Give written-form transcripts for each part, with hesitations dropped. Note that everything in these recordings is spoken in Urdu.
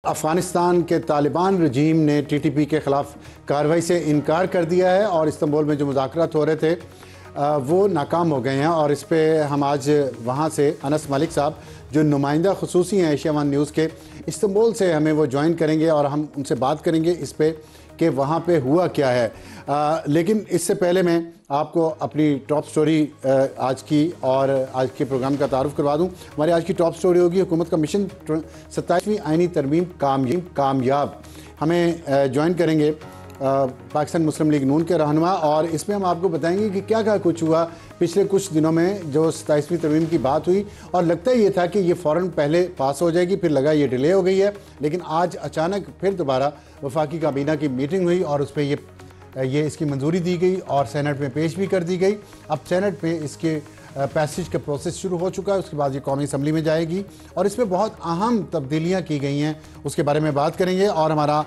افغانستان کے طالبان رجیم نے ٹی ٹی پی کے خلاف کارروائی سے انکار کر دیا ہے اور استنبول میں جو مذاکرات ہو رہے تھے وہ ناکام ہو گئے ہیں، اور اس پہ ہم آج وہاں سے انس ملک صاحب جو نمائندہ خصوصی ہیں ایشیا ون نیوز کے استنبول سے ہمیں وہ جوائن کریں گے اور ہم ان سے بات کریں گے اس پہ کہ وہاں پہ ہوا کیا ہے۔ لیکن اس سے پہلے میں آپ کو اپنی ٹاپ سٹوری آج کی اور آج کے پروگرام کا تعارف کروا دوں۔ ہماری آج کی ٹاپ سٹوری ہوگی حکومت کا مشن 27ویں آئینی ترمیم کامیاب۔ ہمیں جوائن کریں گے پاکستان مسلم لیگ نون کے رہنما، اور اس میں ہم آپ کو بتائیں گے کہ کیا کچھ ہوا پچھلے کچھ دنوں میں جو 27ویں ترمیم کی بات ہوئی، اور لگتا یہ تھا کہ یہ فوراً پہلے پاس ہو جائے گی، پھر لگا یہ ڈیلے ہو گئی ہے، لیکن آج اچانک پھر دوبارہ وفاقی کابینہ کی میٹنگ ہوئی اور اس پہ یہ اس کی منظوری دی گئی اور سینٹ میں پیش بھی کر دی گئی۔ اب سینٹ میں اس کے پیسج کا پروسیس شروع ہو چکا ہے، اس کے بعد یہ قومی اسمبلی میں جائے گی اور اس میں بہت اہم تبدیلیاں کی گئی ہیں، اس کے بارے میں بات کریں گے۔ اور ہمارا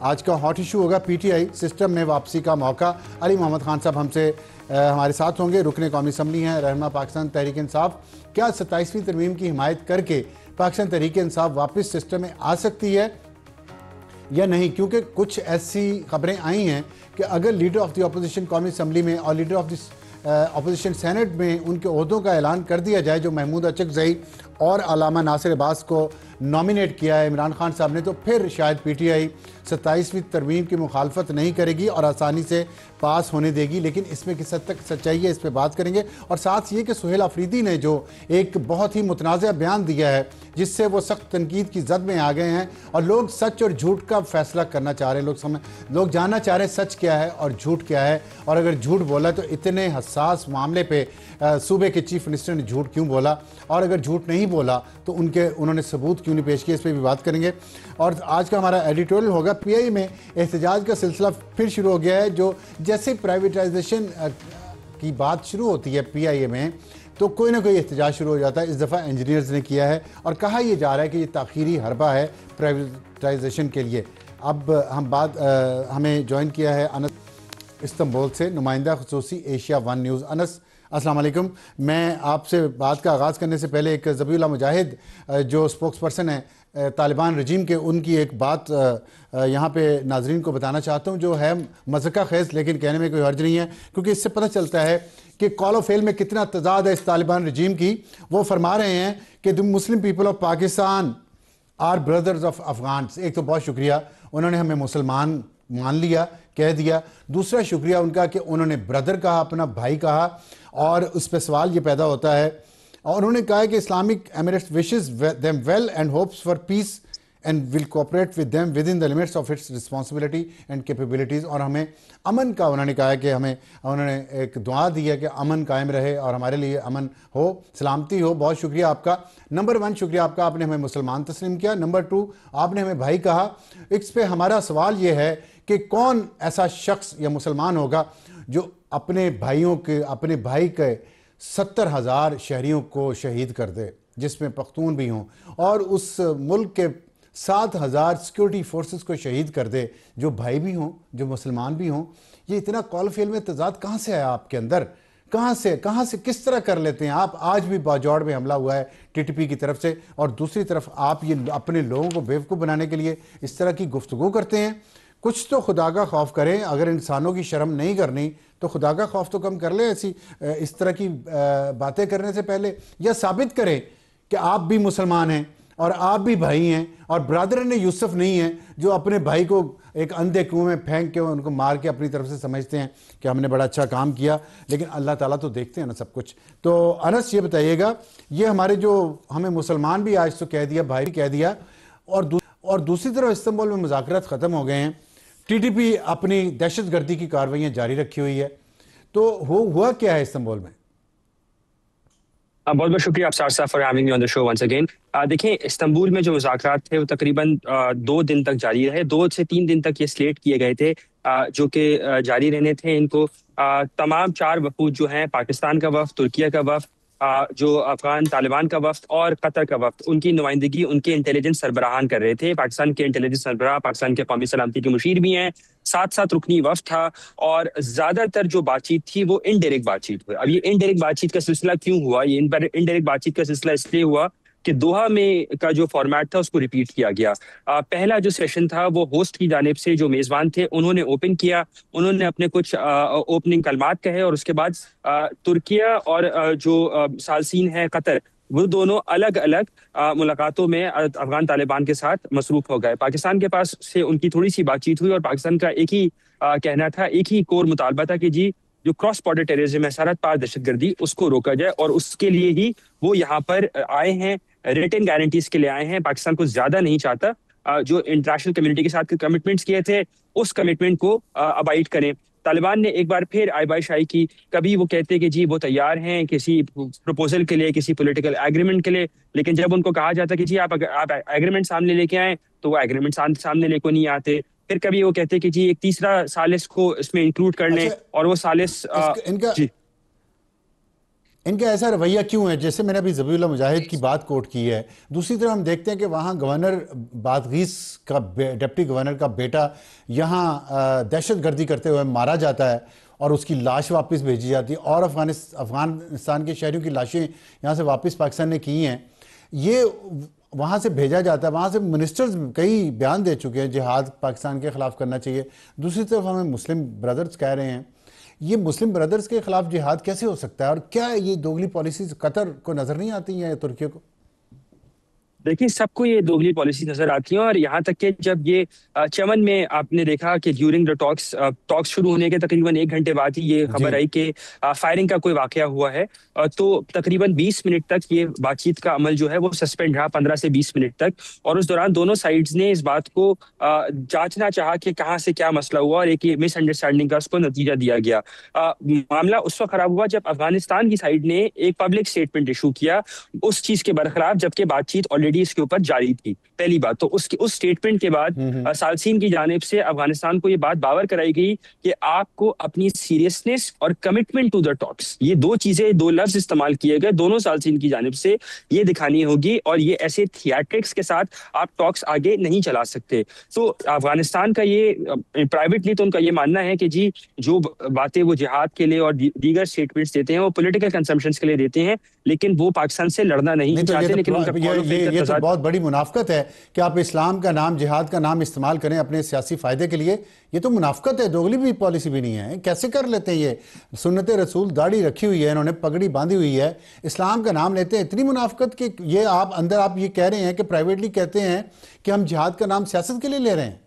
آج کا ہاٹ ایشو ہوگا پی ٹی آئی سسٹم میں واپسی کا موقع۔ علی محمد خان صاحب ہمارے ساتھ ہوں گے، رکن قومی اسمبلی ہیں، رہنما پاکستان تحریک انصاف۔ کیا 27ویں ترمیم کی حمایت کر کے پاکستان تحریک انصاف واپس سسٹم میں آ سکتی ہے یا نہیں؟ کیونکہ کچھ ایسی خبریں آئی ہیں کہ اگر لیڈر آف دی اپوزیشن قومی اسمبلی میں اور leader of the opposition senate میں ان کے عہدوں کا اعلان کر دیا جائے، جو محمود اچکزئی اور علامہ ناصر عباس کو نامینیٹ کیا ہے عمران خان صاحب نے، تو پھر شاید پی ٹی آئی 27ویں ترمیم کی مخالفت نہیں کرے گی اور آسانی سے پاس ہونے دے گی۔ لیکن اس میں کس حد تک سچائی ہے اس پہ بات کریں گے، اور ساتھ یہ کہ سہیل آفریدی نے جو ایک بہت ہی متنازع بیان دیا ہے جس سے وہ سخت تنقید کی زد میں آ گئے ہیں، اور لوگ سچ اور جھوٹ کا فیصلہ کرنا چاہ رہے ہیں، لوگ جاننا چاہ رہے ہیں سچ کیا ہے اور جھوٹ کیا ہے، اور اگر جھوٹ بولا تو اتنے حساس معاملے پہ صوبے کے چیف منسٹر نے جھوٹ کیوں بولا، اور اگر جھوٹ نہیں بولا تو انہوں نے ثبوت کیوں نہیں پیش کیا، اس پہ بھی بات کریں گے۔ اور آج کا ہمارا ایڈیٹوریل ہوگا پی آئی میں احتجاج کا سلسلہ پھر شروع ہو گیا ہے، جو جیسے پرائیویٹائزیشن کی بات شروع ہوتی ہے پی آئی اے میں تو کوئی نہ کوئی احتجاج شروع ہو جاتا ہے۔ اس دفعہ انجینئرز نے کیا ہے اور کہا یہ جا رہا ہے کہ یہ تاخیری حربہ ہے پرائیویٹائزیشن کے لیے۔ اب ہمیں جوائن کیا ہے انس استنبول سے، نمائندہ خصوصی ایشیا ون نیوز۔ انس السلام علیکم۔ میں آپ سے بات کا آغاز کرنے سے پہلے ایک ذبیح اللہ مجاہد جو سپوکس پرسن ہے طالبان رجیم کے، ان کی ایک بات یہاں پہ ناظرین کو بتانا چاہتا ہوں جو ہے مذاق خیز، لیکن کہنے میں کوئی حرج نہیں ہے کیونکہ اس سے پتہ چلتا ہے کہ کال و فیل میں کتنا تضاد ہے اس طالبان رجیم کی۔ وہ فرما رہے ہیں کہ the Muslim people of Pakistan are brothers of Afghans. ایک تو بہت شکریہ، انہوں نے ہمیں مسلمان مان لیا، کہہ دیا۔ دوسرا شکریہ ان کا کہ انہوں نے بردر کہا، اپنا بھائی کہا، اور اس پہ سوال یہ پیدا ہوتا ہے، اور انہوں نے کہا کہ Islamic Emirates wishes them well and hopes for peace and will cooperate with them within the limits of its responsibility and capabilities۔ اور ہمیں امن کا انہوں نے کہا کہ انہوں نے ایک دعا دی ہے کہ امن قائم رہے اور ہمارے لیے امن ہو، سلامتی ہو۔ بہت شکریہ آپ کا۔ نمبر 1 شکریہ آپ کا، آپ نے ہمیں مسلمان تسلیم کیا۔ نمبر 2 آپ نے ہمیں بھائی کہا۔ اس پہ ہمارا سوال یہ ہے کہ کون ایسا شخص یا مسلمان ہوگا جو اپنے بھائی کے 70,000 شہریوں کو شہید کر دے، جس میں پختون بھی ہوں، اور اس ملک کے 7,000 سیکورٹی فورسز کو شہید کر دے جو بھائی بھی ہوں، جو مسلمان بھی ہوں۔ یہ اتنا کال فیل میں تضاد کہاں سے آیا آپ کے اندر؟ کہاں سے کس طرح کر لیتے ہیں آپ؟ آج بھی باجوڑ میں حملہ ہوا ہے ٹی ٹی پی کی طرف سے، اور دوسری طرف آپ یہ اپنے لوگوں کو بیوقوف بنانے کے لیے اس طرح کی گفتگو کرتے ہیں۔ کچھ تو خدا کا خوف کریں، اگر انسانوں کی شرم نہیں کرنی تو خدا کا خوف تو کم کر لیں اس طرح کی باتیں کرنے سے پہلے، یا ثابت کریں کہ آپ بھی مسلمان ہیں اور آپ بھی بھائی ہیں اور برادران یوسف نہیں ہیں جو اپنے بھائی کو ایک اندھے کنویں میں پھینک کے ان کو مار کے اپنی طرف سے سمجھتے ہیں کہ ہم نے بڑا اچھا کام کیا، لیکن اللہ تعالیٰ تو دیکھتے ہیں نا سب کچھ۔ تو انس یہ بتائیے گا، یہ ہمارے جو ہمیں مسلمان بھی آج تو کہہ دیا، بھائی بھی کہہ دیا، اور دوسری طرف استنبول میں مذاکرات ختم ہو گئے ہیں، ٹی ٹی پی اپنی دہشت گردی کی کارروائیاں جاری رکھی ہوئی ہے، تو ہوا کیا ہے استنبول میں؟ بہت بہت شکریہ ابصار صاحب for having me on the show once again. دیکھیں، استنبول میں جو مذاکرات تھے وہ تقریباً 2 دن تک جاری رہے، 2 سے 3 دن تک یہ سلیٹ کیے گئے تھے جو کہ جاری رہنے تھے۔ ان کو تمام 4 وفود جو ہیں، پاکستان کا وفد، ترکیہ کا وفد، جو افغان طالبان کا وفد اور قطر کا وفد، ان کی نمائندگی ان کے انٹیلیجنس سربراہان کر رہے تھے۔ پاکستان کے انٹیلیجنس سربراہ پاکستان کے قومی سلامتی کے مشیر بھی ہیں، ساتھ رکنی وفد تھا، اور زیادہ تر جو بات چیت تھی وہ انڈائریکٹ بات چیت ہوئی۔ اب یہ انڈائریکٹ بات چیت کا سلسلہ کیوں ہوا؟ یہ انڈائریکٹ بات چیت کا سلسلہ اس لیے ہوا کہ دوحہ میں کا جو فارمیٹ تھا اس کو ریپیٹ کیا گیا. پہلا جو سیشن تھا وہ ہوسٹ کی جانب سے جو میزبان تھے انہوں نے اوپن کیا, انہوں نے اپنے کچھ اوپننگ کلمات کہے, اور اس کے بعد ترکیہ اور جو ثالثین ہیں قطر, وہ دونوں الگ الگ ملاقاتوں میں افغان طالبان کے ساتھ مصروف ہو گئے. پاکستان کے پاس سے ان کی تھوڑی سی بات چیت ہوئی, اور پاکستان کا ایک ہی کہنا تھا, ایک ہی کور مطالبہ تھا کہ جی جو کراس بارڈر ٹیررزم ہے, سرحد پار دہشت گردی, اس کو روکا جائے, اور اس کے لیے ہی وہ یہاں پر آئے ہیں, ریٹن گارنٹیز کے لیے آئے ہیں. پاکستان کو زیادہ نہیں چاہتا, جو انٹرنیشنل کمیونٹی کے ساتھ کمٹمنٹس کیے تھے اس کمٹمنٹ کو ابائڈ کریں. طالبان نے ایک بار پھر آئے شائی کی, کبھی وہ کہتے کہ جی وہ تیار ہیں کسی پروپوزل کے لیے, کسی پولیٹیکل ایگریمنٹ کے لیے, لیکن جب ان کو کہا جاتا کہ جی آپ ایگریمنٹ سامنے لے کے آئیں تو وہ ایگریمنٹ سامنے لے کو نہیں آتے. پھر کبھی وہ کہتے کہ جی ایک تیسرا ثالث کو اس میں انکلوڈ کر لیں, اور وہ ثالث ان کا ایسا رویہ کیوں ہے؟ جیسے میں نے ابھی ذبیح اللہ مجاہد کی بات کوٹ کی ہے, دوسری طرف ہم دیکھتے ہیں کہ وہاں گورنر بادغیس کا ڈپٹی گورنر کا بیٹا یہاں دہشت گردی کرتے ہوئے مارا جاتا ہے, اور اس کی لاش واپس بھیجی جاتی ہے, اور افغانستان کے شہریوں کی لاشیں یہاں سے واپس پاکستان نے کی ہیں. یہ وہاں سے بھیجا جاتا ہے, وہاں سے منسٹرز کئی بیان دے چکے ہیں جہاد پاکستان کے خلاف کرنا چاہیے. دوسری طرف ہمیں مسلم برادرز کہہ رہے ہیں, یہ مسلم برادرز کے خلاف جہاد کیسے ہو سکتا ہے؟ اور کیا یہ دوگلی پالیسیز قطر کو نظر نہیں آتی ہیں یا ترکیہ کو؟ دیکھیے سب کو یہ دوگلی پالیسی نظر آتی ہیں, اور یہاں تک کہ جب یہ چمن میں آپ نے دیکھا کہ ڈیورنگ دا ٹاکس شروع ہونے کے تقریباً 1 گھنٹے بعد ہی یہ خبر آئی کہ فائرنگ کا کوئی واقعہ ہوا ہے, تو تقریباً 20 منٹ تک یہ بات چیت کا عمل جو ہے وہ سسپینڈ رہا, 15 سے 20 منٹ تک, اور اس دوران دونوں سائڈز نے اس بات کو جانچنا چاہا کہ کہاں سے کیا مسئلہ ہوا, اور ایک مس انڈرسٹینڈنگ کا اس کو نتیجہ دیا گیا. معاملہ اس وقت خراب ہوا جب افغانستان کی سائڈ نے ایک پبلک اسٹیٹمنٹ ایشو کیا اس چیز کے برخلاف, جبکہ بات چیت آلریڈی اس کے اوپر جاری تھی. پہلی بات تو اس اسٹیٹمنٹ کے بعد ثالثین کی جانب سے افغانستان کو یہ بات باور کرائی گئی کہ آپ کو اپنی سیریسنس اور کمٹمنٹ ٹو دا ٹاکس, یہ دو چیزیں, دو لفظ استعمال کیے گئے دونوں ثالثین کی جانب سے, یہ دکھانی ہوگی, اور یہ ایسے تھیاٹرکس کے ساتھ آپ ٹاکس آگے نہیں چلا سکتے. تو افغانستان کا یہ پرائیویٹلی تو ان کا یہ ماننا ہے کہ جی جو باتیں وہ جہاد کے لیے اور دیگر اسٹیٹمنٹس دیتے ہیں وہ پولیٹیکل کنزمپشنز کے لیے دیتے ہیں, لیکن وہ پاکستان سے لڑنا نہیں چاہتے. لیکن یہ تو بہت بڑی منافقت ہے کہ آپ اسلام کا نام, جہاد کا نام استعمال کریں اپنے سیاسی فائدے کے لیے. یہ تو منافقت ہے, دوگلی بھی پالیسی بھی نہیں ہے. کیسے کر لیتے ہیں؟ یہ سنت رسول داڑھی رکھی ہوئی ہے, انہوں نے پگڑی باندھی ہوئی ہے, اسلام کا نام لیتے ہیں. اتنی منافقت کہ یہ آپ یہ کہہ رہے ہیں کہ پرائیویٹلی کہتے ہیں کہ ہم جہاد کا نام سیاست کے لیے لے رہے ہیں.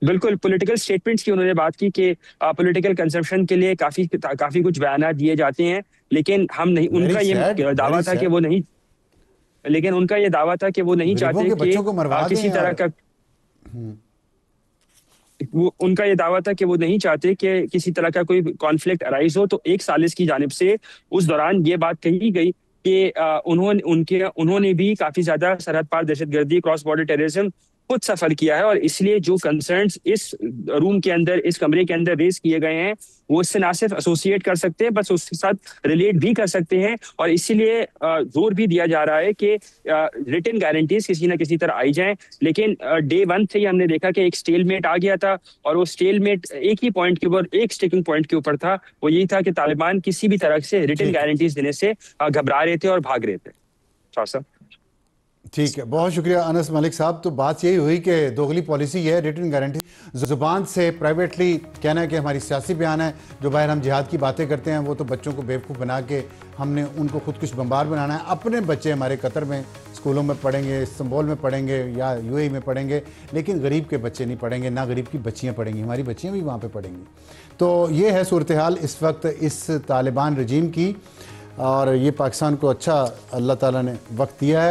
بالکل پولیٹیکل سٹیٹمنٹس کی انہوں نے بات کی کہ پولیٹیکل کنزمپشن کے لیے کافی کچھ بیانات دیے جاتے ہیں, لیکن ہم نہیں, ان کا یہ دعویٰ تھا کہ وہ نہیں, لیکن ان کا یہ دعویٰ تھا کہ وہ نہیں چاہتے کہ کسی طرح کا, ان کا یہ دعویٰ تھا کہ وہ نہیں چاہتے کہ کسی طرح کا کوئی کانفلکٹ ارائز ہو. تو ایک ثالث کی جانب سے اس دوران یہ بات کہی گئی کہ انہوں نے بھی کافی زیادہ سرحد پار دہشت گردی, کراس بارڈر ٹیررزم خود سفر کیا ہے, اور اس لیے جو کنسرنز اس روم کے اندر, اس کمرے کے اندر ریز کیے گئے ہیں وہ اس سے نہ صرف ایسوسیٹ کر سکتے ہیں بس اس کے ساتھ ریلیٹ بھی کر سکتے ہیں. اور اسی لیے زور بھی دیا جا رہا ہے کہ ریٹن گارنٹیز کسی نہ کسی طرح آئی جائیں. لیکن ڈے 1 سے ہی ہم نے دیکھا کہ ایک سٹیل میٹ آ گیا تھا, اور وہ سٹیل میٹ ایک ہی پوائنٹ کے اوپر, ایک سٹیکنگ پوائنٹ کے اوپر تھا, وہ یہی تھا کہ طالبان کسی بھی طرح سے ریٹن گارنٹیز دینے سے گھبرا رہے تھے اور بھاگ رہے تھے. ٹھیک ہے, بہت شکریہ انس ملک صاحب. تو بات یہی ہوئی کہ دوگلی پالیسی ہے, ریٹن گارنٹی زبان سے پرائیویٹلی کہنا ہے کہ ہماری سیاسی بیان ہے, جو باہر ہم جہاد کی باتیں کرتے ہیں وہ تو بچوں کو بیوقوف بنا کے ہم نے ان کو خودکش بمبار بنانا ہے. اپنے بچے ہمارے قطر میں اسکولوں میں پڑھیں گے, استنبول میں پڑھیں گے یا UAE میں پڑھیں گے, لیکن غریب کے بچے نہیں پڑھیں گے, نہ غریب کی بچیاں پڑھیں گی, ہماری بچیاں بھی وہاں پہ پڑھیں گی. تو یہ ہے صورتحال اس وقت اس طالبان رجیم کی, اور یہ پاکستان کو اچھا اللہ تعالیٰ نے وقت دیا ہے.